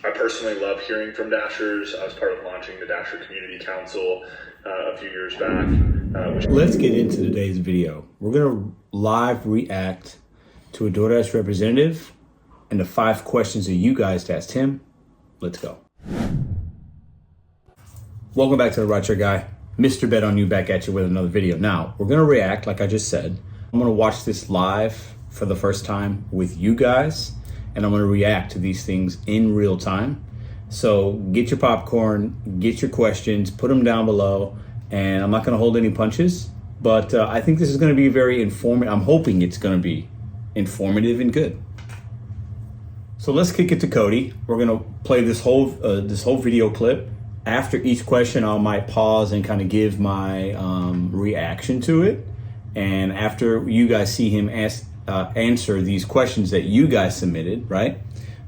I personally love hearing from Dashers. I was part of launching the Dasher Community Council a few years back. Let's get into today's video. We're gonna live react to a DoorDash representative and the 5 questions that you guys asked him. Let's go. Welcome back to the RideShare Guy. Mr. Bet on You back at you with another video. Now, we're gonna react, like I just said. I'm gonna watch this live for the first time with you guys, and I'm gonna react to these things in real time. So get your popcorn, get your questions, put them down below, and I'm not gonna hold any punches, but I think this is gonna be very informative. I'm hoping it's gonna be informative and good. So let's kick it to Cody. We're gonna play this whole video clip. After each question, I might pause and kind of give my reaction to it. And after you guys see him answer these questions that you guys submitted, right?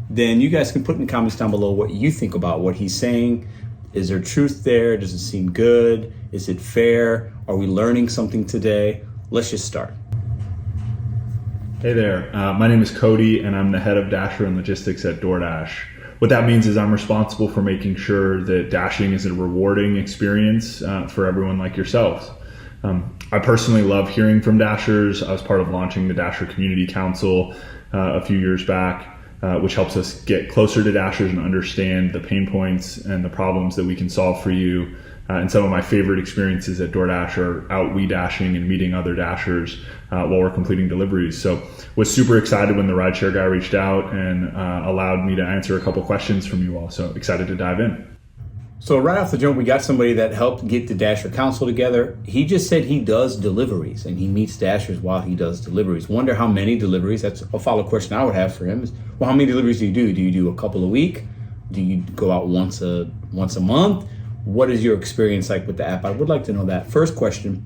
Then you guys can put in the comments down below what you think about what he's saying. Is there truth there? Does it seem good? Is it fair? Are we learning something today? Let's just start. Hey there, my name is Cody and I'm the head of Dasher and Logistics at DoorDash. What that means is I'm responsible for making sure that dashing is a rewarding experience for everyone like yourselves. I personally love hearing from Dashers. I was part of launching the Dasher Community Council a few years back, which helps us get closer to Dashers and understand the pain points and the problems that we can solve for you. And some of my favorite experiences at DoorDash are out we-dashing and meeting other Dashers while we're completing deliveries. So was super excited when the RideShare Guy reached out and allowed me to answer a couple questions from you all. So excited to dive in. So right off the jump, we got somebody that helped get the Dasher Council together. He just said he does deliveries and he meets Dashers while he does deliveries. Wonder how many deliveries. That's a follow-up question I would have for him is, well, how many deliveries do you do? Do you do a couple a week? Do you go out once a month? What is your experience like with the app? I would like to know that. First question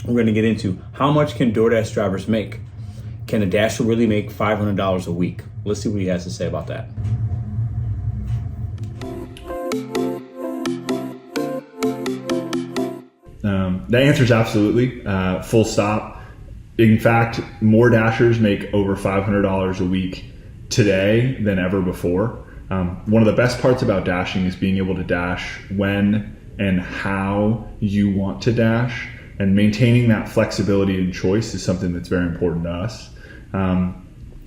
we're going to get into, how much can DoorDash drivers make? Can a Dasher really make $500 a week? Let's see what he has to say about that. The answer is absolutely, full stop. In fact, more Dashers make over $500 a week today than ever before. One of the best parts about dashing is being able to dash when and how you want to dash, and maintaining that flexibility and choice is something that's very important to us.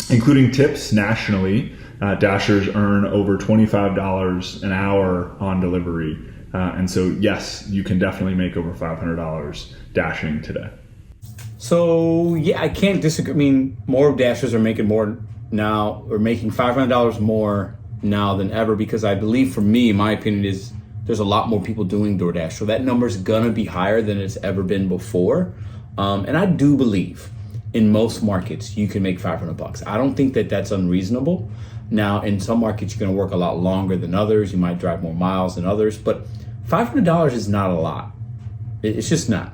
Including tips nationally, Dashers earn over $25 an hour on delivery. And so, yes, you can definitely make over $500 dashing today. So, yeah, I can't disagree. I mean, more Dashers are making more now, or making $500 more now than ever, because I believe, for me, my opinion is there's a lot more people doing DoorDash. So that number's gonna be higher than it's ever been before. And I do believe in most markets, you can make $500. I don't think that that's unreasonable. Now, in some markets, you're gonna work a lot longer than others. You might drive more miles than others, but $500 is not a lot. It's just not.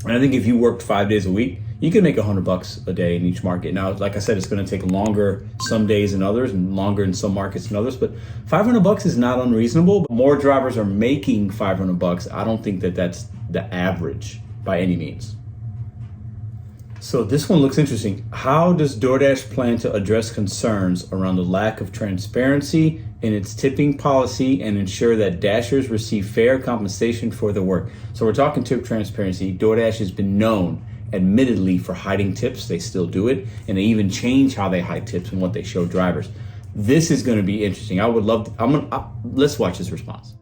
And I think if you worked 5 days a week, you can make $100 a day in each market. Now, like I said, it's gonna take longer some days than others and longer in some markets than others, but $500 is not unreasonable. More drivers are making $500. I don't think that that's the average by any means. So this one looks interesting. How does DoorDash plan to address concerns around the lack of transparency in its tipping policy and ensure that Dashers receive fair compensation for their work? So we're talking tip transparency. DoorDash has been known, admittedly, for hiding tips. They still do it, and they even change how they hide tips and what they show drivers. This is going to be interesting. I would love to, let's watch his response.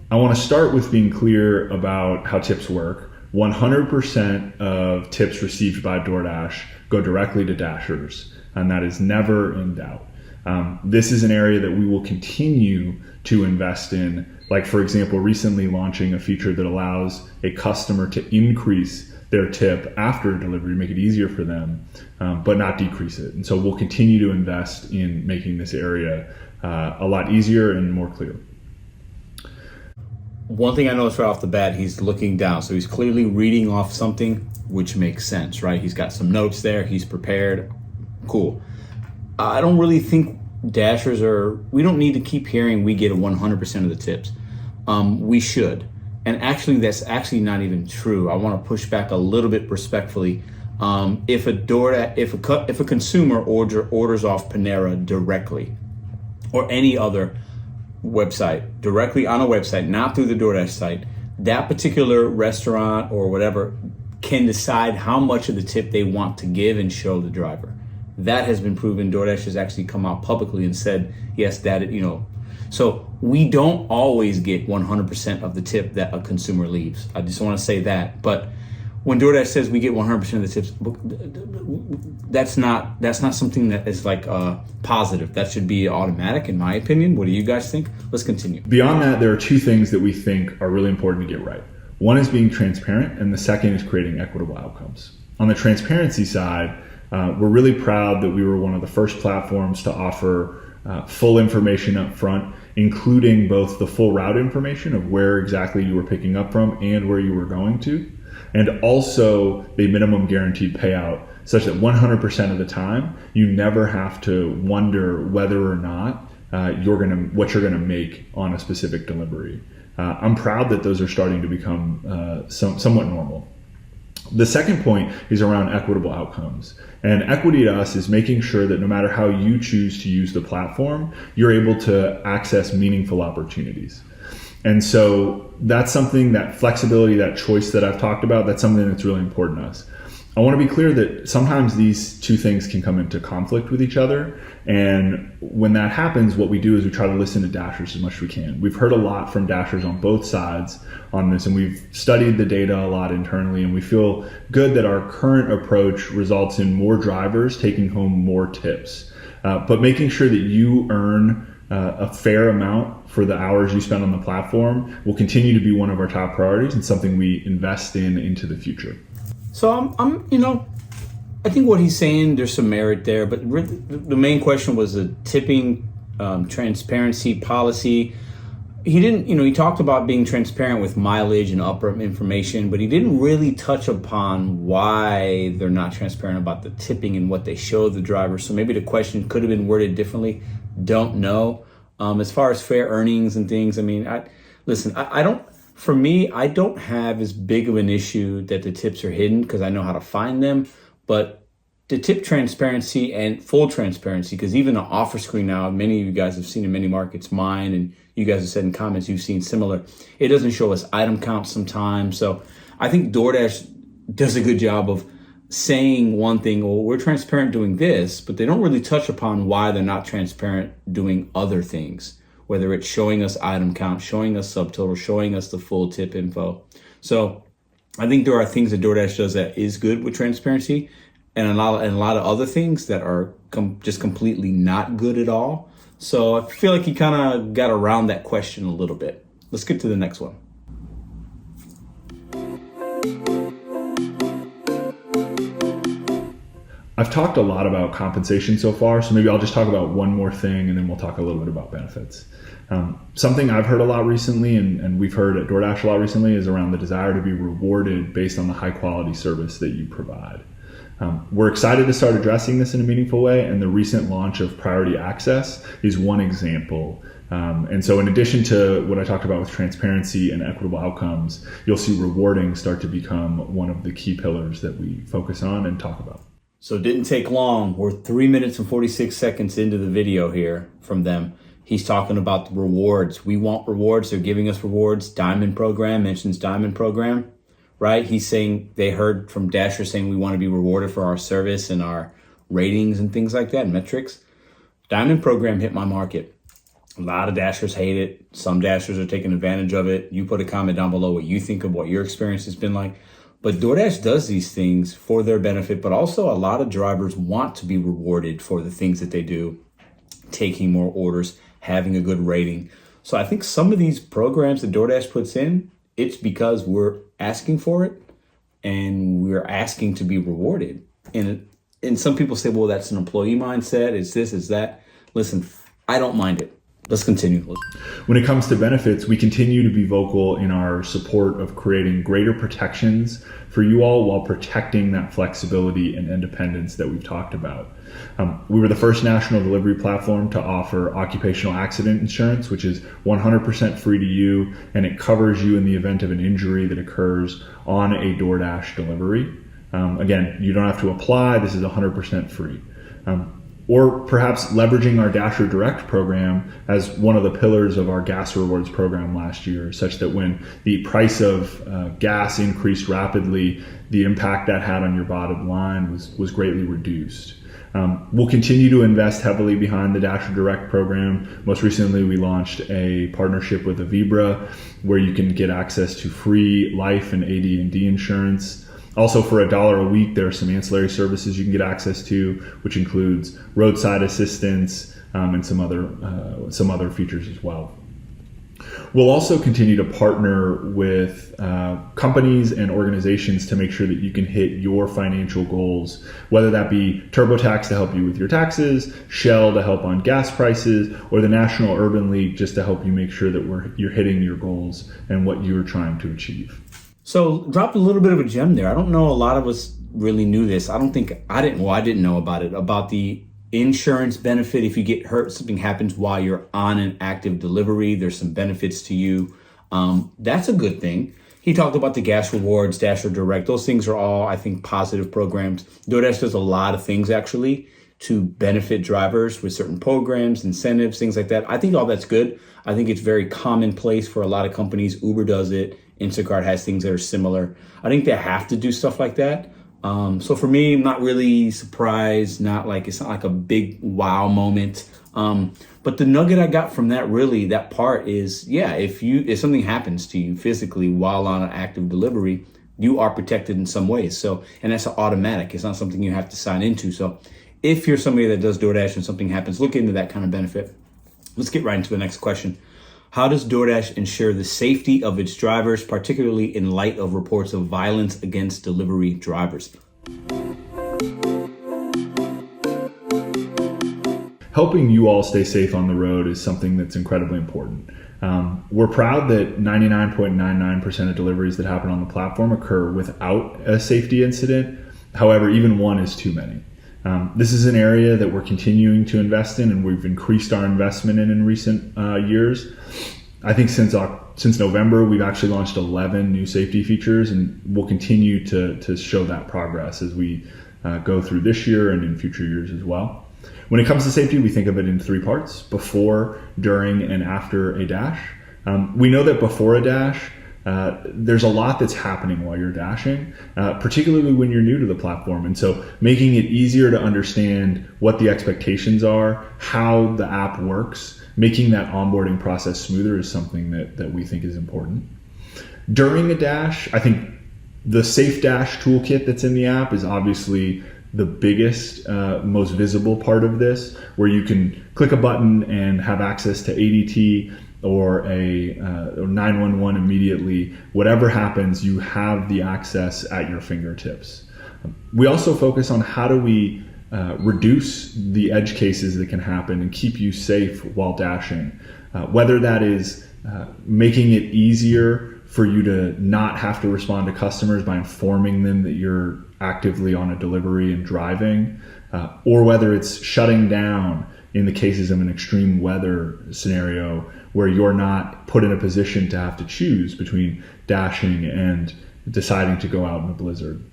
I want to start with being clear about how tips work. 100% of tips received by DoorDash go directly to Dashers, and that is never in doubt. This is an area that we will continue to invest in, like, for example, recently launching a feature that allows a customer to increase their tip after a delivery, make it easier for them, but not decrease it. And so we'll continue to invest in making this area a lot easier and more clear. One thing I noticed right off the bat, he's looking down. So he's clearly reading off something, which makes sense, right? He's got some notes there. He's prepared. Cool. I don't really think Dashers we don't need to keep hearing we get 100% of the tips. We should. And actually, that's actually not even true. I want to push back a little bit respectfully. If a consumer orders off Panera directly or any other website, directly on a website, not through the DoorDash site, that particular restaurant or whatever can decide how much of the tip they want to give and show the driver. That has been proven. DoorDash has actually come out publicly and said, yes, that, so we don't always get 100% of the tip that a consumer leaves. I just want to say that. But when DoorDash says we get 100% of the tips, that's not something that is like positive. That should be automatic, in my opinion. What do you guys think? Let's continue. Beyond that, there are two things that we think are really important to get right. One is being transparent, and the second is creating equitable outcomes. On the transparency side, we're really proud that we were one of the first platforms to offer full information up front, including both the full route information of where exactly you were picking up from and where you were going to, and also the minimum guaranteed payout, such that 100% of the time you never have to wonder whether or not what you're gonna make on a specific delivery. I'm proud that those are starting to become somewhat normal. The second point is around equitable outcomes. And equity to us is making sure that no matter how you choose to use the platform, you're able to access meaningful opportunities. And so that's something, that flexibility, that choice that I've talked about, that's something that's really important to us. I want to be clear that sometimes these two things can come into conflict with each other. And when that happens, what we do is we try to listen to Dashers as much as we can. We've heard a lot from Dashers on both sides on this, and we've studied the data a lot internally, and we feel good that our current approach results in more drivers taking home more tips. But making sure that you earn a fair amount for the hours you spend on the platform will continue to be one of our top priorities and something we invest into the future. So I think what he's saying, there's some merit there, but the main question was the tipping transparency policy. He didn't, he talked about being transparent with mileage and upper information, but he didn't really touch upon why they're not transparent about the tipping and what they show the driver. So maybe the question could have been worded differently. Don't know. As far as fair earnings and things, For me, I don't have as big of an issue that the tips are hidden because I know how to find them. But the tip transparency and full transparency, because even the offer screen now, many of you guys have seen in many markets, mine, and you guys have said in comments you've seen similar. It doesn't show us item counts sometimes. So I think DoorDash does a good job of saying one thing, well, we're transparent doing this, but they don't really touch upon why they're not transparent doing other things. Whether it's showing us item count, showing us subtotal, showing us the full tip info. So I think there are things that DoorDash does that is good with transparency, and a lot of other things that are just completely not good at all. So I feel like he kind of got around that question a little bit. Let's get to the next one. I've talked a lot about compensation so far, so maybe I'll just talk about one more thing and then we'll talk a little bit about benefits. Something I've heard a lot recently, and we've heard at DoorDash a lot recently, is around the desire to be rewarded based on the high quality service that you provide. We're excited to start addressing this in a meaningful way, and the recent launch of Priority Access is one example. And so in addition to what I talked about with transparency and equitable outcomes, you'll see rewarding start to become one of the key pillars that we focus on and talk about. So it didn't take long. We're 3 minutes and 46 seconds into the video here from them. He's talking about the rewards. We want rewards. They're giving us rewards. Diamond program, mentions Diamond program, right? He's saying they heard from Dasher saying we want to be rewarded for our service and our ratings and things like that, metrics. Diamond program hit my market. A lot of Dashers hate it. Some Dashers are taking advantage of it. You put a comment down below what you think of what your experience has been like. But DoorDash does these things for their benefit, but also a lot of drivers want to be rewarded for the things that they do, taking more orders, having a good rating. So I think some of these programs that DoorDash puts in, it's because we're asking for it and we're asking to be rewarded. And some people say, well, that's an employee mindset. It's this, it's that. Listen, I don't mind it. Let's continue. When it comes to benefits, we continue to be vocal in our support of creating greater protections for you all while protecting that flexibility and independence that we've talked about. We were the first national delivery platform to offer occupational accident insurance, which is 100% free to you, and it covers you in the event of an injury that occurs on a DoorDash delivery. Again, you don't have to apply. This is 100% free. Or perhaps leveraging our Dasher Direct program as one of the pillars of our gas rewards program last year, such that when the price of gas increased rapidly, the impact that had on your bottom line was greatly reduced. We'll continue to invest heavily behind the Dasher Direct program. Most recently, we launched a partnership with Avibra where you can get access to free life and AD&D insurance. Also, for $1 a week, there are some ancillary services you can get access to, which includes roadside assistance and some other features as well. We'll also continue to partner with companies and organizations to make sure that you can hit your financial goals, whether that be TurboTax to help you with your taxes, Shell to help on gas prices, or the National Urban League just to help you make sure that you're hitting your goals and what you're trying to achieve. So dropped a little bit of a gem there. I don't know a lot of us really knew this. I didn't know about it, about the insurance benefit. If you get hurt, something happens while you're on an active delivery, there's some benefits to you. That's a good thing. He talked about the gas rewards, Dasher Direct. Those things are all, I think, positive programs. DoorDash does a lot of things actually to benefit drivers with certain programs, incentives, things like that. I think all that's good. I think it's very commonplace for a lot of companies. Uber does it. Instacart has things that are similar. I think they have to do stuff like that. So for me, I'm not really surprised. It's not like a big wow moment. But the nugget I got from that part is, if something happens to you physically while on an active delivery, you are protected in some ways. So, and that's automatic. It's not something you have to sign into. So if you're somebody that does DoorDash and something happens, look into that kind of benefit. Let's get right into the next question. How does DoorDash ensure the safety of its drivers, particularly in light of reports of violence against delivery drivers? Helping you all stay safe on the road is something that's incredibly important. We're proud that 99.99% of deliveries that happen on the platform occur without a safety incident. However, even one is too many. This is an area that we're continuing to invest in, and we've increased our investment in recent years. I think since November, we've actually launched 11 new safety features, and we'll continue to show that progress as we go through this year and in future years as well. When it comes to safety, we think of it in three parts: before, during, and after a dash. We know that before a dash, there's a lot that's happening while you're dashing, particularly when you're new to the platform. And so making it easier to understand what the expectations are, how the app works, making that onboarding process smoother is something that we think is important. During a dash, I think the Safe Dash toolkit that's in the app is obviously the biggest, most visible part of this, where you can click a button and have access to ADT or or 911 immediately. Whatever happens, you have the access at your fingertips. We also focus on how do we reduce the edge cases that can happen and keep you safe while dashing. Whether that is making it easier for you to not have to respond to customers by informing them that you're actively on a delivery and driving, or whether it's shutting down in the cases of an extreme weather scenario where you're not put in a position to have to choose between dashing and deciding to go out in a blizzard.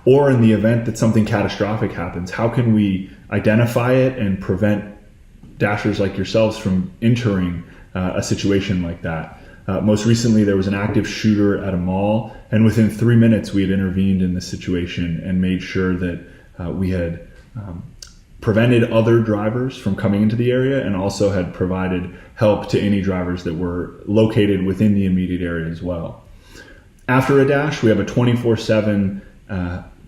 Or in the event that something catastrophic happens, how can we identify it and prevent dashers like yourselves from entering a situation like that? Most recently, there was an active shooter at a mall, and within 3 minutes, we had intervened in this situation and made sure that we had prevented other drivers from coming into the area, and also had provided help to any drivers that were located within the immediate area as well. After a dash, we have a 24/7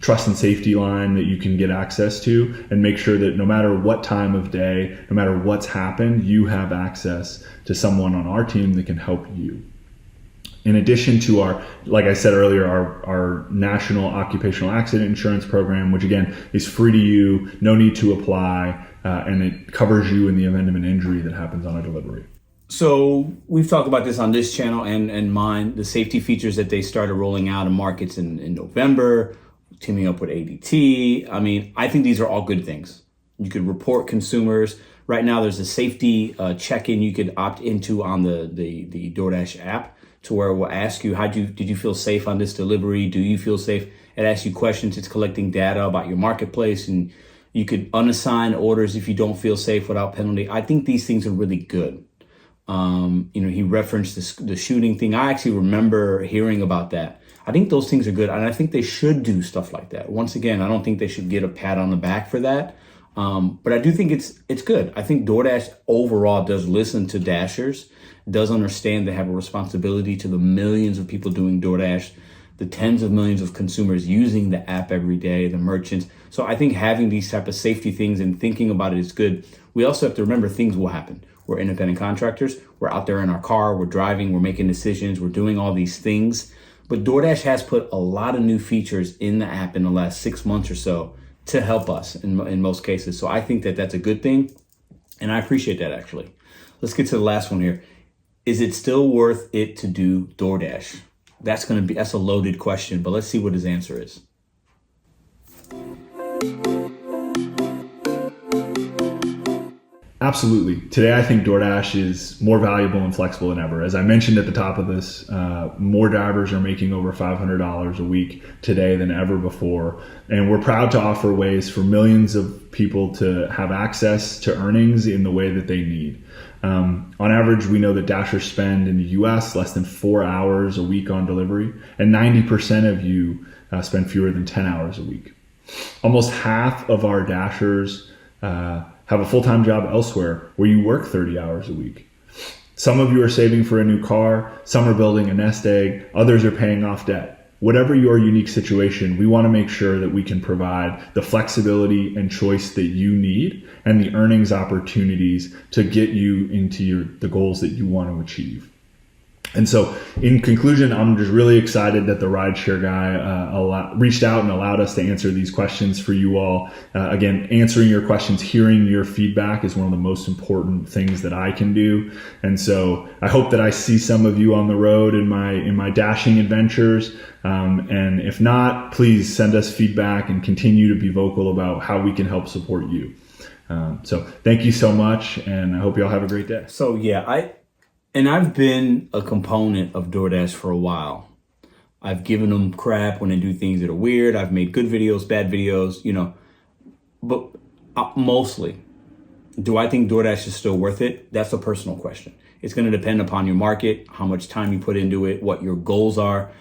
trust and safety line that you can get access to and make sure that no matter what time of day, no matter what's happened, you have access to someone on our team that can help you. In addition to our, like I said earlier, our national occupational accident insurance program, which again is free to you, no need to apply, and it covers you in the event of an injury that happens on a delivery. So we've talked about this on this channel and mine, the safety features that they started rolling out in markets in November, teaming up with ADT. I mean, I think these are all good things. You could report consumers. Right now, there's a safety check-in you could opt into on the DoorDash app, to where it will ask you, did you feel safe on this delivery? Do you feel safe? It asks you questions. It's collecting data about your marketplace, and you could unassign orders if you don't feel safe without penalty. I think these things are really good. He referenced the shooting thing. I actually remember hearing about that. I think those things are good, and I think they should do stuff like that. Once again, I don't think they should get a pat on the back for that. But I do think it's good. I think DoorDash overall does listen to Dashers, does understand they have a responsibility to the millions of people doing DoorDash, the tens of millions of consumers using the app every day, the merchants. So I think having these type of safety things and thinking about it is good. We also have to remember things will happen. We're independent contractors. We're out there in our car. We're driving. We're making decisions. We're doing all these things. But DoorDash has put a lot of new features in the app in the last 6 months or so to help us in most cases. So I think that that's a good thing. And I appreciate that, actually. Let's get to the last one here. Is it still worth it to do DoorDash? That's a loaded question, but let's see what his answer is. Absolutely. Today, I think DoorDash is more valuable and flexible than ever. As I mentioned at the top of this, more drivers are making over $500 a week today than ever before. And we're proud to offer ways for millions of people to have access to earnings in the way that they need. On average, we know that Dashers spend in the US less than 4 hours a week on delivery, and 90% of you spend fewer than 10 hours a week. Almost half of our Dashers have a full-time job elsewhere where you work 30 hours a week. Some of you are saving for a new car, some are building a nest egg, others are paying off debt. Whatever your unique situation, we want to make sure that we can provide the flexibility and choice that you need and the earnings opportunities to get you into the goals that you want to achieve. And so in conclusion, I'm just really excited that the RideShare Guy reached out and allowed us to answer these questions for you all. Again, answering your questions, hearing your feedback is one of the most important things that I can do. And so I hope that I see some of you on the road in my dashing adventures. And if not, please send us feedback and continue to be vocal about how we can help support you. So thank you so much, and I hope you all have a great day. So yeah, I've been a component of DoorDash for a while. I've given them crap when they do things that are weird. I've made good videos, bad videos, but mostly, do I think DoorDash is still worth it? That's a personal question. It's going to depend upon your market, how much time you put into it, what your goals are.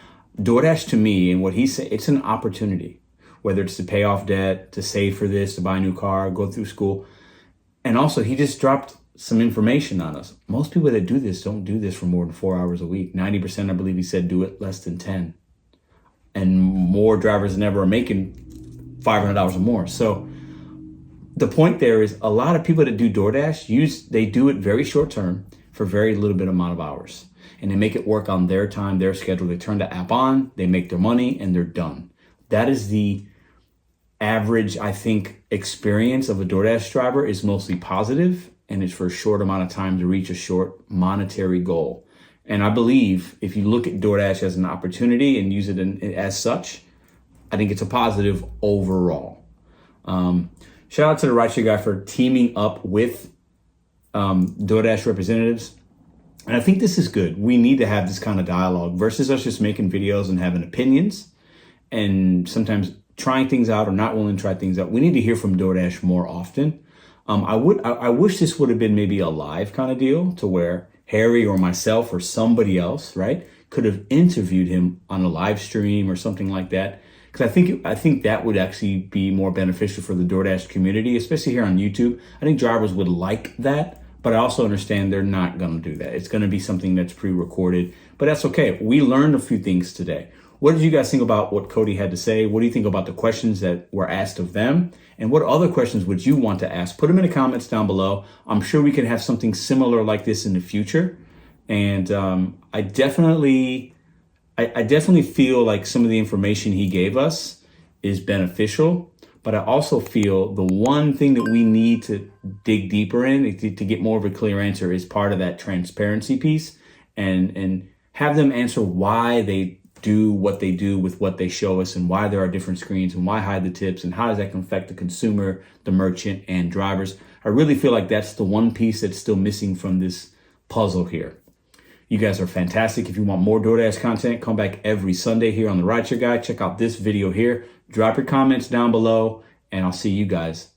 DoorDash, to me, and what he said, it's an opportunity, whether it's to pay off debt, to save for this, to buy a new car, go through school. And also, he just dropped some information on us. Most people that do this don't do this for more than 4 hours a week. 90%, I believe he said, do it less than 10. And more drivers than ever are making $500 or more. So the point there is a lot of people that do DoorDash, they do it very short term for very little bit amount of hours. And they make it work on their time, their schedule. They turn the app on, they make their money, and they're done. That is the average, I think, experience of a DoorDash driver is mostly positive, and it's for a short amount of time to reach a short monetary goal. And I believe if you look at DoorDash as an opportunity and use it as such, I think it's a positive overall. Shout out to the RideShare Guy for teaming up with DoorDash representatives. And I think this is good. We need to have this kind of dialogue versus us just making videos and having opinions and sometimes trying things out or not willing to try things out. We need to hear from DoorDash more often. I wish this would have been maybe a live kind of deal to where Harry or myself or somebody else, right, could have interviewed him on a live stream or something like that. Because I think that would actually be more beneficial for the DoorDash community, especially here on YouTube. I think drivers would like that, but I also understand they're not going to do that. It's going to be something that's pre-recorded, but that's okay. We learned a few things today. What did you guys think about what Cody had to say? What do you think about the questions that were asked of them? And what other questions would you want to ask? Put them in the comments down below. I'm sure we can have something similar like this in the future. And I definitely feel like some of the information he gave us is beneficial. But I also feel the one thing that we need to dig deeper in to get more of a clear answer is part of that transparency piece and have them answer why they do what they do with what they show us and why there are different screens and why hide the tips and how does that affect the consumer, the merchant, and drivers. I really feel like that's the one piece that's still missing from this puzzle here. You guys are fantastic. If you want more DoorDash content, come back every Sunday here on the RideShare Guy. Check out this video here. Drop your comments down below, and I'll see you guys